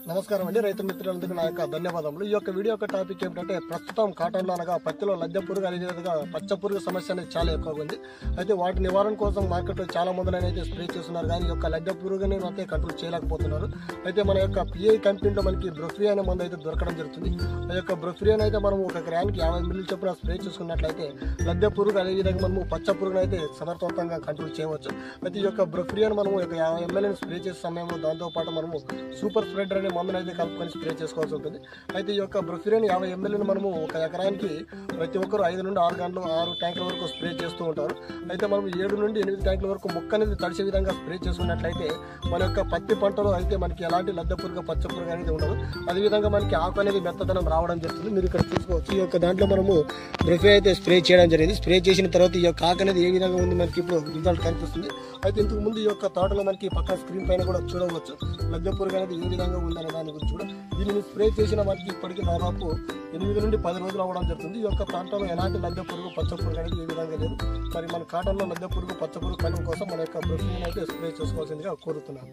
నమస్కారం అండి, రైతు మిత్రులందరికీ నా యొక్క ధన్యవాదములు. ఈ యొక్క వీడియో యొక్క టాపిక్ ఏమిటంటే ప్రస్తుతం కాటన్లో అనగా పత్తిలో లద్దె పురుగు అదేవిధంగా పచ్చ పురుగు సమస్య అనేది చాలా ఎక్కువగా ఉంది. అయితే వాటి నివారణ కోసం మార్కెట్లో చాలా మందులు అయితే స్ప్రే చేస్తున్నారు, కానీ ఈ యొక్క లద్దె పురుగుని అయితే కంట్రోల్ చేయలేకపోతున్నారు. అయితే మన యొక్క పిఐ కంపెనీలో మనకి బ్రొఫ్రియా అనే మందు అయితే దొరకడం జరుగుతుంది. ఆ యొక్క బ్రొఫ్రియాని అయితే మనం ఒక గ్రామ్కి 50 ml చొప్పున స్ప్రే చేసుకున్నట్లయితే లద్దె పురుగు అదేవిధంగా మనము పచ్చ పురుగును అయితే సమర్థవంతంగా కంట్రోల్ చేయవచ్చు. అయితే ఈ యొక్క బ్రొఫ్రియాని మనము 50 ml స్ప్రే చేసే సమయంలో దాంతోపాటు మనము సూపర్ స్ప్రెడర్ అనే మందును అయితే కలుపుకొని స్ప్రే చేసుకోవాల్సి ఉంటుంది. అయితే ఈ యొక్క బ్రొఫ్రియాని 50 ml మనము ఒక ఎకరానికి ప్రతి ఒక్కరు 5 నుండి 6 గంటలు 6 ట్యాంకుల వరకు స్ప్రే చేస్తూ ఉంటారు. అయితే మనం 7 నుండి 8 ట్యాంకుల వరకు మొక్క అనేది తడిసే విధంగా స్ప్రే చేసుకున్నట్లయితే మన యొక్క పత్తి పంటలో అయితే మనకి ఎలాంటి లద్దె పురుగు పచ్చ పురుగు అనేది ఉండదు. అదేవిధంగా మనకి ఆకు అనేది మెత్తదనం రావడం జరుగుతుంది. మీరు ఇక్కడ చూసుకోవచ్చు, ఈ యొక్క దాంట్లో మనము బ్రొఫ్రియా అయితే స్ప్రే చేయడం జరిగింది. స్ప్రే చేసిన తర్వాత ఈ యొక్క ఆకు అనేది ఏ విధంగా ఉంది మనకి ఇప్పుడు రిజల్ట్ కనిపిస్తుంది. అయితే ఇంతకు ముందు ఈ యొక్క తోటలో మనకి పక్క స్క్రీన్ పైన కూడా చూడవచ్చు లద్దె పురుగు అనేది ఏ విధంగా ఉందనే దాని గురించి కూడా. దీనిని స్ప్రే చేసిన మనకి ఇప్పటికీ దాదాపు 8 నుండి 10 రోజులు అవ్వడం జరుగుతుంది. ఈ యొక్క పంటలో ఎలాంటి లద్దె పురుగు పచ్చ పురుగు అనేది ఏ విధంగా లేదు. మరి మన కాటన్లో లద్దె పురుగు పచ్చ పురుగు కనుగొన కోసం మన యొక్క బ్రొఫ్రియాని అయితే స్ప్రే చేసుకోవాల్సిందిగా కోరుతున్నాను.